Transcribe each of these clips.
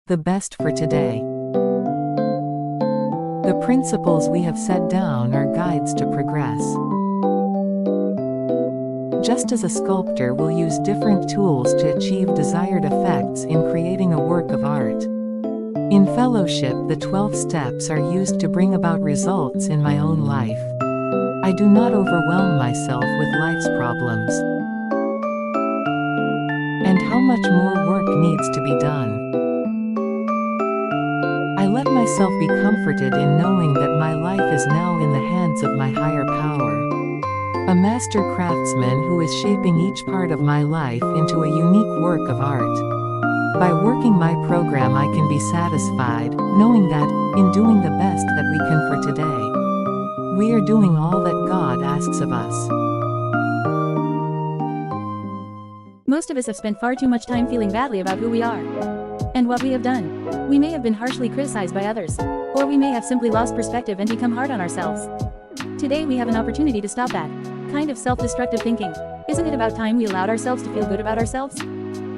The best for today. The principles we have set down are guides to progress. Just as a sculptor will use different tools to achieve desired effects in creating a work of art. In fellowship, the 12 steps are used to bring about results in my own life. I do not overwhelm myself with life's problems. And how much more work needs to be done. I let myself be comforted in knowing that my life is now in the hands of my higher power. A master craftsman who is shaping each part of my life into a unique work of art. By working my program, I can be satisfied, knowing that, in doing the best that we can for today, we are doing all that God asks of us. Most of us have spent far too much time feeling badly about who we are and what we have done. We may have been harshly criticized by others, or we may have simply lost perspective and become hard on ourselves. Today we have an opportunity to stop that kind of self-destructive thinking. Isn't it about time we allowed ourselves to feel good about ourselves?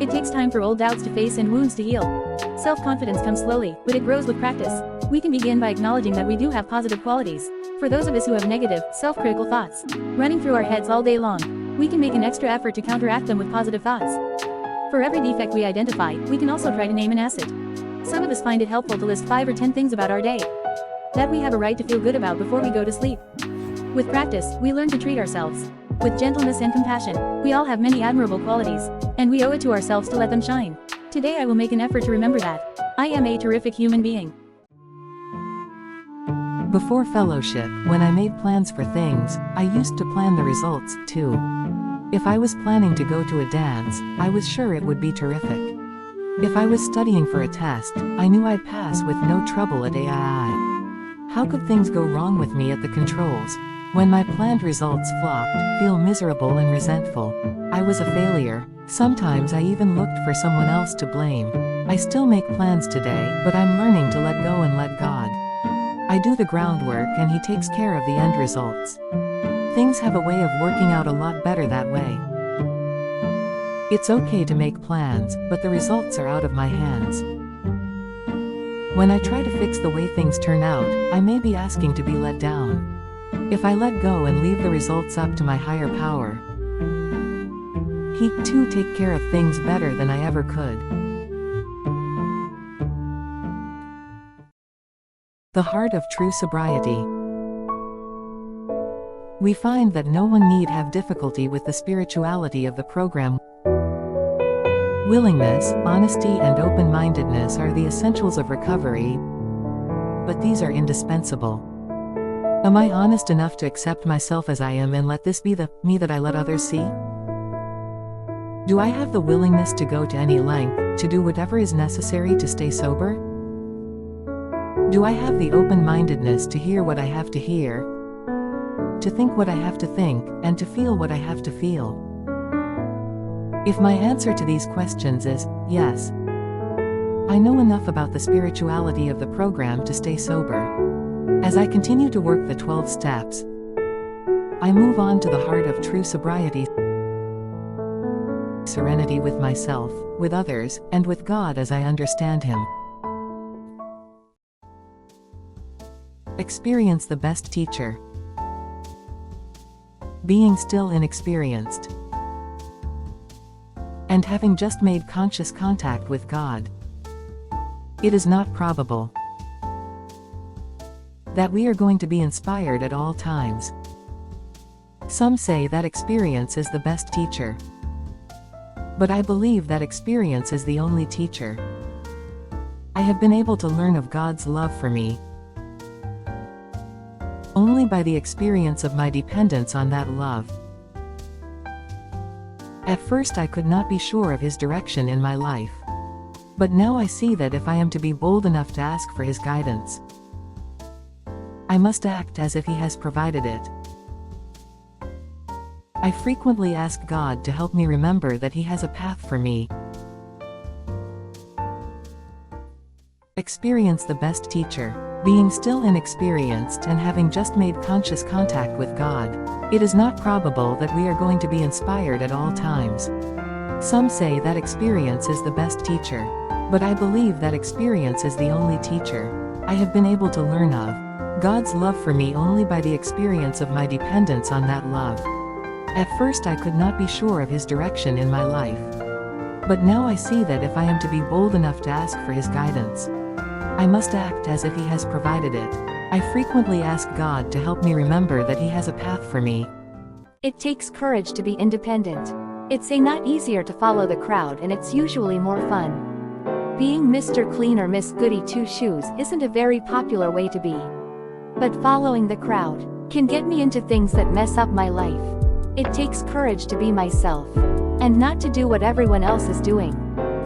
It takes time for old doubts to face and wounds to heal. Self-confidence comes slowly, but it grows with practice. We can begin by acknowledging that we do have positive qualities. For those of us who have negative, self-critical thoughts running through our heads all day long, we can make an extra effort to counteract them with positive thoughts. For every defect we identify, we can also try to name an asset. Some of us find it helpful to list 5 or 10 things about our day that we have a right to feel good about before we go to sleep. With practice, we learn to treat ourselves with gentleness and compassion. We all have many admirable qualities, and we owe it to ourselves to let them shine. Today I will make an effort to remember that I am a terrific human being. Before fellowship, when I made plans for things, I used to plan the results, too. If I was planning to go to a dance, I was sure it would be terrific. If I was studying for a test, I knew I'd pass with no trouble at AII. How could things go wrong with me at the controls? When my planned results flopped, feel miserable and resentful. I was a failure. Sometimes I even looked for someone else to blame. I still make plans today, but I'm learning to let go and let God. I do the groundwork and He takes care of the end results. Things have a way of working out a lot better that way. It's okay to make plans, but the results are out of my hands. When I try to fix the way things turn out, I may be asking to be let down. If I let go and leave the results up to my higher power, He too take care of things better than I ever could. The heart of true sobriety. We find that no one need have difficulty with the spirituality of the program. Willingness, honesty and open-mindedness are the essentials of recovery, but these are indispensable. Am I honest enough to accept myself as I am and let this be the me that I let others see? Do I have the willingness to go to any length, to do whatever is necessary to stay sober? Do I have the open-mindedness to hear what I have to hear, to think what I have to think, and to feel what I have to feel? If my answer to these questions is yes, I know enough about the spirituality of the program to stay sober. As I continue to work the 12 steps, I move on to the heart of true sobriety. Serenity with myself, with others, and with God as I understand Him. Experience the best teacher. Being still inexperienced, and having just made conscious contact with God, it is not probable that we are going to be inspired at all times. Some say that experience is the best teacher, but I believe that experience is the only teacher. I have been able to learn of God's love for me only by the experience of my dependence on that love. At first I could not be sure of His direction in my life, but now I see that if I am to be bold enough to ask for His guidance, I must act as if He has provided it. I frequently ask God to help me remember that He has a path for me. Experience the best teacher. Being still inexperienced and having just made conscious contact with God, it is not probable that we are going to be inspired at all times. Some say that experience is the best teacher. But I believe that experience is the only teacher I have been able to learn of God's love for me only by the experience of my dependence on that love. At first I could not be sure of His direction in my life. But now I see that if I am to be bold enough to ask for His guidance, I must act as if He has provided it. I frequently ask God to help me remember that He has a path for me. It takes courage to be independent. It's not easier to follow the crowd, and it's usually more fun. Being Mr. Clean or Miss Goody Two-Shoes isn't a very popular way to be. But following the crowd can get me into things that mess up my life. It takes courage to be myself and not to do what everyone else is doing.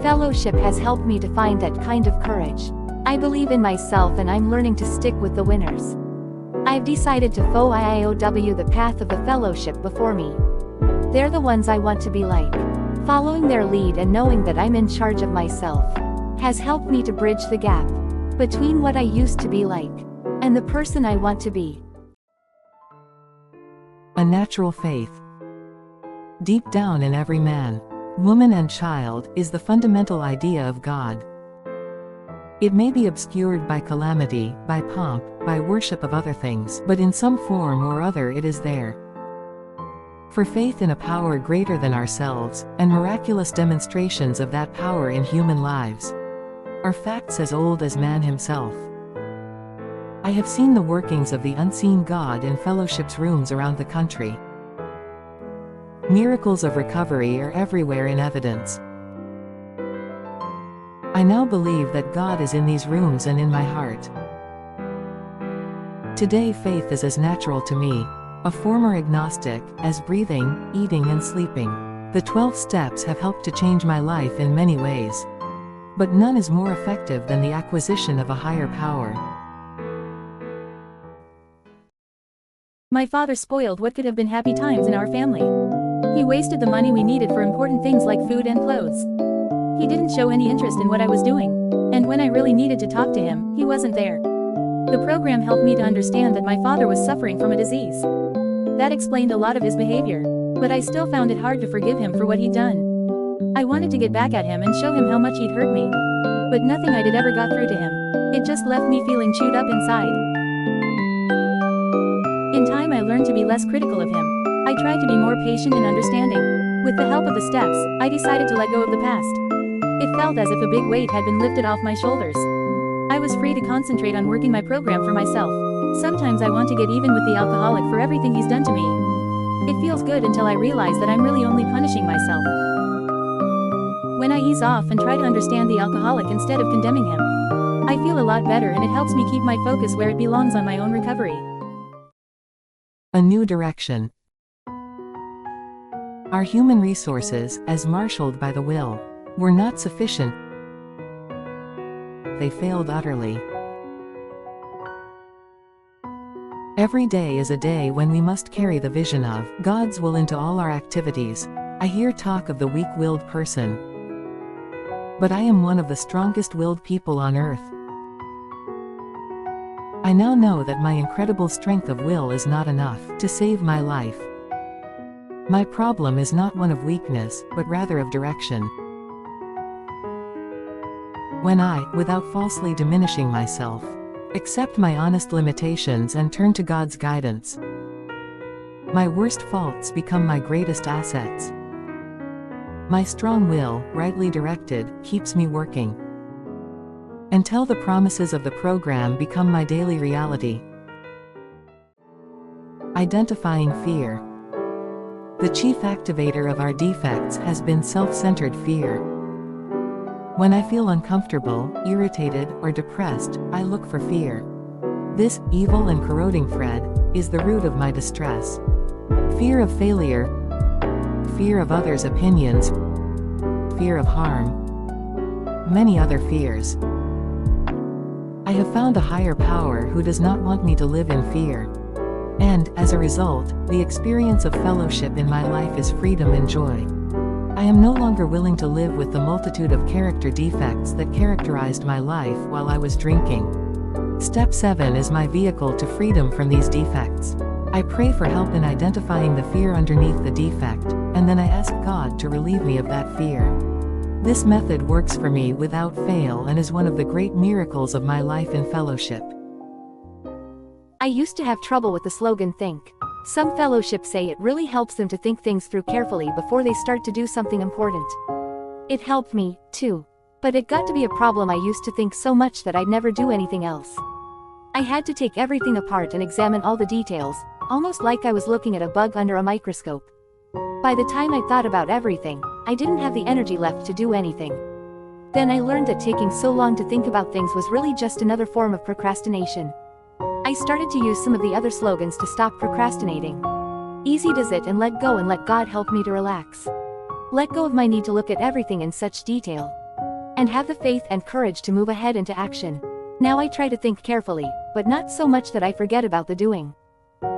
Fellowship has helped me to find that kind of courage. I believe in myself, and I'm learning to stick with the winners. I've decided to follow IOW the path of the fellowship before me. They're the ones I want to be like. Following their lead and knowing that I'm in charge of myself has helped me to bridge the gap between what I used to be like and the person I want to be. A natural faith. Deep down in every man, woman and child is the fundamental idea of God. It may be obscured by calamity, by pomp, by worship of other things, but in some form or other it is there. For faith in a power greater than ourselves, and miraculous demonstrations of that power in human lives, are facts as old as man himself. I have seen the workings of the unseen God in fellowship's rooms around the country. Miracles of recovery are everywhere in evidence. I now believe that God is in these rooms and in my heart. Today faith is as natural to me, a former agnostic, as breathing, eating and sleeping. The 12 steps have helped to change my life in many ways. But none is more effective than the acquisition of a higher power. My father spoiled what could have been happy times in our family. He wasted the money we needed for important things like food and clothes. He didn't show any interest in what I was doing. And when I really needed to talk to him, he wasn't there. The program helped me to understand that my father was suffering from a disease. That explained a lot of his behavior. But I still found it hard to forgive him for what he'd done. I wanted to get back at him and show him how much he'd hurt me. But nothing I did ever got through to him. It just left me feeling chewed up inside. In time I learned to be less critical of him. I tried to be more patient and understanding. With the help of the steps, I decided to let go of the past. It felt as if a big weight had been lifted off my shoulders. I was free to concentrate on working my program for myself. Sometimes I want to get even with the alcoholic for everything he's done to me. It feels good until I realize that I'm really only punishing myself. When I ease off and try to understand the alcoholic instead of condemning him, I feel a lot better, and it helps me keep my focus where it belongs, on my own recovery. A new direction. Our human resources, as marshaled by the will, were not sufficient. They failed utterly. Every day is a day when we must carry the vision of God's will into all our activities. I hear talk of the weak-willed person. But I am one of the strongest-willed people on earth. I now know that my incredible strength of will is not enough to save my life. My problem is not one of weakness, but rather of direction. When I, without falsely diminishing myself, accept my honest limitations and turn to God's guidance, my worst faults become my greatest assets. My strong will, rightly directed, keeps me working until the promises of the program become my daily reality. Identifying fear. The chief activator of our defects has been self-centered fear. When I feel uncomfortable, irritated, or depressed, I look for fear. This evil and corroding thread is the root of my distress. Fear of failure, fear of others' opinions, fear of harm, many other fears. I have found a higher power who does not want me to live in fear. And, as a result, the experience of fellowship in my life is freedom and joy. I am no longer willing to live with the multitude of character defects that characterized my life while I was drinking. Step 7 is my vehicle to freedom from these defects. I pray for help in identifying the fear underneath the defect, and then I ask God to relieve me of that fear. This method works for me without fail and is one of the great miracles of my life in fellowship. I used to have trouble with the slogan think. Some fellowships say it really helps them to think things through carefully before they start to do something important. It helped me, too. But it got to be a problem. I used to think so much that I'd never do anything else. I had to take everything apart and examine all the details, almost like I was looking at a bug under a microscope. By the time I thought about everything, I didn't have the energy left to do anything. Then I learned that taking so long to think about things was really just another form of procrastination. I started to use some of the other slogans to stop procrastinating. Easy does it and let go and let God help me to relax. Let go of my need to look at everything in such detail. And have the faith and courage to move ahead into action. Now I try to think carefully, but not so much that I forget about the doing.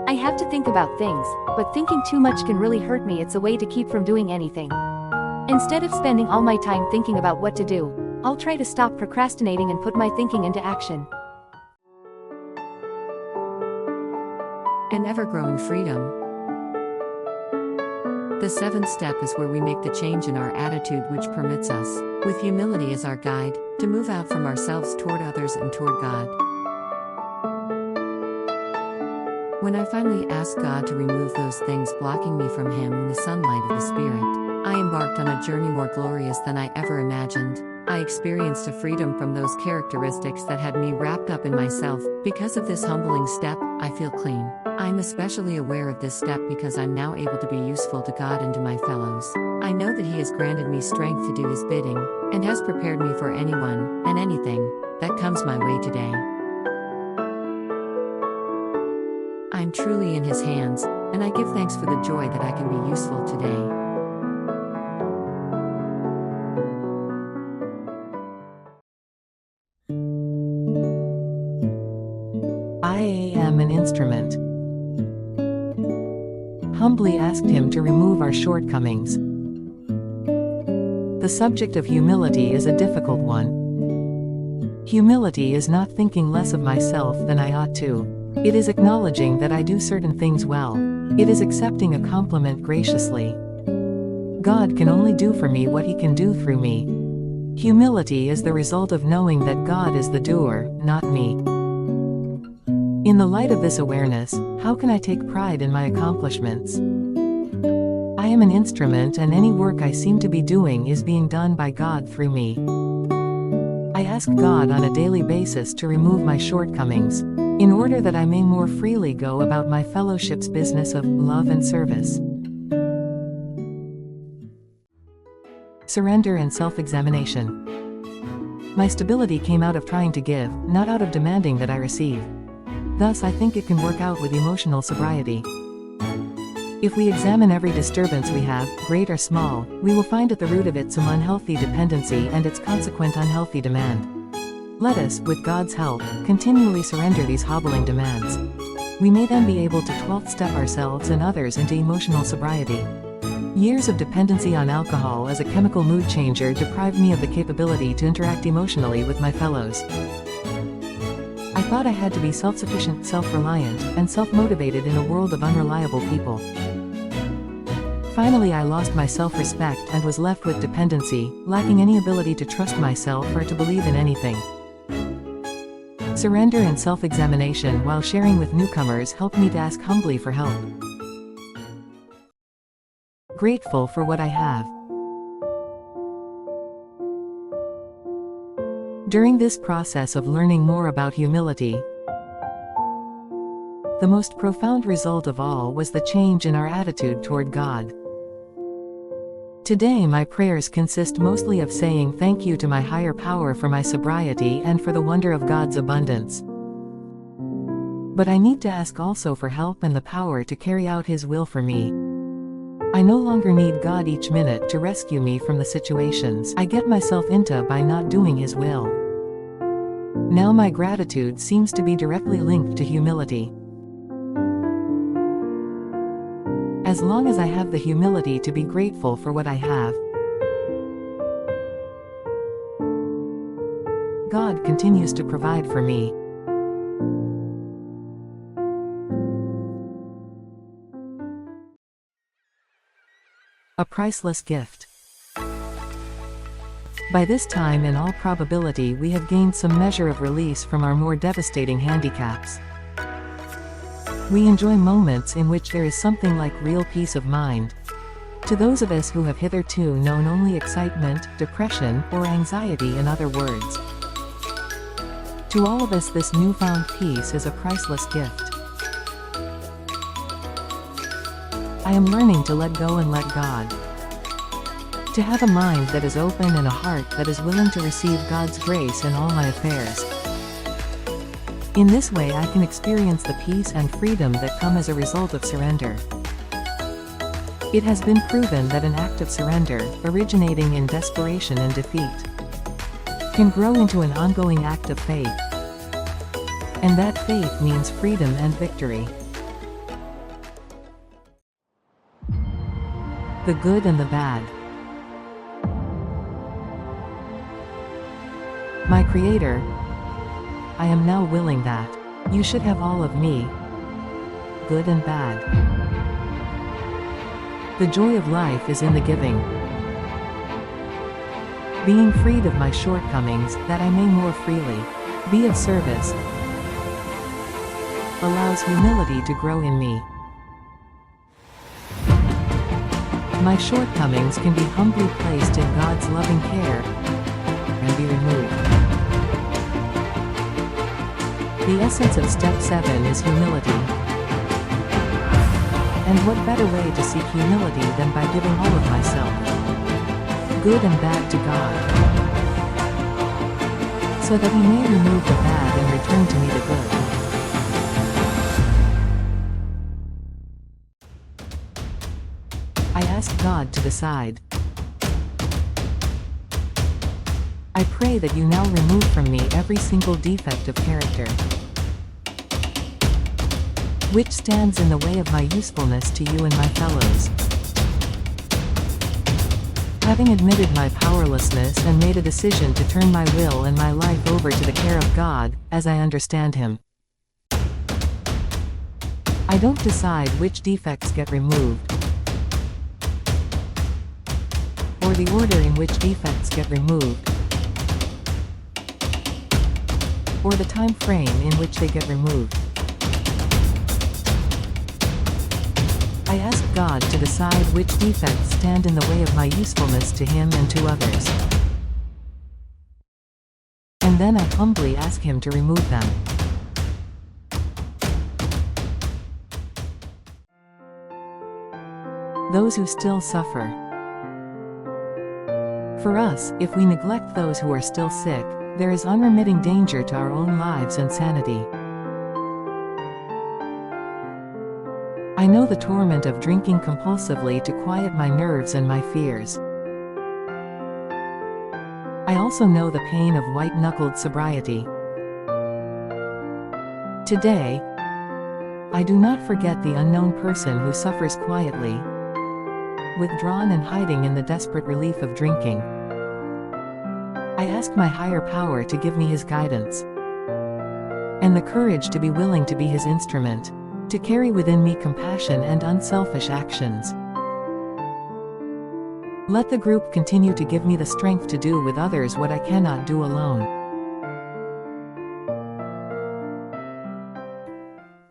I have to think about things, but thinking too much can really hurt me. It's a way to keep from doing anything. Instead of spending all my time thinking about what to do, I'll try to stop procrastinating and put my thinking into action. An ever-growing freedom. The seventh step is where we make the change in our attitude which permits us, with humility as our guide, to move out from ourselves toward others and toward God. When I finally asked God to remove those things blocking me from Him in the sunlight of the Spirit, I embarked on a journey more glorious than I ever imagined. I experienced a freedom from those characteristics that had me wrapped up in myself. Because of this humbling step, I feel clean. I'm especially aware of this step because I'm now able to be useful to God and to my fellows. I know that He has granted me strength to do His bidding, and has prepared me for anyone, and anything, that comes my way today. I'm truly in His hands, and I give thanks for the joy that I can be useful today. I am an instrument. Humbly asked Him to remove our shortcomings. The subject of humility is a difficult one. Humility is not thinking less of myself than I ought to. It is acknowledging that I do certain things well. It is accepting a compliment graciously. God can only do for me what He can do through me. Humility is the result of knowing that God is the doer, not me. In the light of this awareness, how can I take pride in my accomplishments? I am an instrument, and any work I seem to be doing is being done by God through me. I ask God on a daily basis to remove my shortcomings, in order that I may more freely go about my fellowship's business of love and service. Surrender and self-examination. My stability came out of trying to give, not out of demanding that I receive. Thus I think it can work out with emotional sobriety. If we examine every disturbance we have, great or small, we will find at the root of it some unhealthy dependency and its consequent unhealthy demand. Let us, with God's help, continually surrender these hobbling demands. We may then be able to 12th step ourselves and others into emotional sobriety. Years of dependency on alcohol as a chemical mood changer deprived me of the capability to interact emotionally with my fellows. I thought I had to be self-sufficient, self-reliant, and self-motivated in a world of unreliable people. Finally, I lost my self-respect and was left with dependency, lacking any ability to trust myself or to believe in anything. Surrender and self-examination while sharing with newcomers helped me to ask humbly for help. Grateful for what I have. During this process of learning more about humility, the most profound result of all was the change in our attitude toward God. Today my prayers consist mostly of saying thank you to my higher power for my sobriety and for the wonder of God's abundance. But I need to ask also for help and the power to carry out His will for me. I no longer need God each minute to rescue me from the situations I get myself into by not doing His will. Now my gratitude seems to be directly linked to humility. As long as I have the humility to be grateful for what I have, God continues to provide for me. A priceless gift. By this time, in all probability, we have gained some measure of release from our more devastating handicaps. We enjoy moments in which there is something like real peace of mind. To those of us who have hitherto known only excitement, depression, or anxiety, in other words. To all of us, this newfound peace is a priceless gift. I am learning to let go and let God. To have a mind that is open and a heart that is willing to receive God's grace in all my affairs. In this way I can experience the peace and freedom that come as a result of surrender. It has been proven that an act of surrender, originating in desperation and defeat, can grow into an ongoing act of faith. And that faith means freedom and victory. The good and the bad. My Creator, I am now willing that you should have all of me, good and bad. The joy of life is in the giving. Being freed of my shortcomings, that I may more freely be of service, allows humility to grow in me. My shortcomings can be humbly placed in God's loving care and be removed. The essence of step 7 is humility. And what better way to seek humility than by giving all of myself, good and bad, to God, so that He may remove the bad and return to me the good. I ask God to decide. I pray that you now remove from me every single defect of character, which stands in the way of my usefulness to you and my fellows. Having admitted my powerlessness and made a decision to turn my will and my life over to the care of God, as I understand Him, I don't decide which defects get removed, or the order in which defects get removed, or the time frame in which they get removed. I ask God to decide which defects stand in the way of my usefulness to Him and to others. And then I humbly ask Him to remove them. Those who still suffer. For us, if we neglect those who are still sick, there is unremitting danger to our own lives and sanity. I know the torment of drinking compulsively to quiet my nerves and my fears. I also know the pain of white-knuckled sobriety. Today, I do not forget the unknown person who suffers quietly, withdrawn and hiding in the desperate relief of drinking. I ask my higher power to give me His guidance and the courage to be willing to be His instrument, to carry within me compassion and unselfish actions. Let the group continue to give me the strength to do with others what I cannot do alone.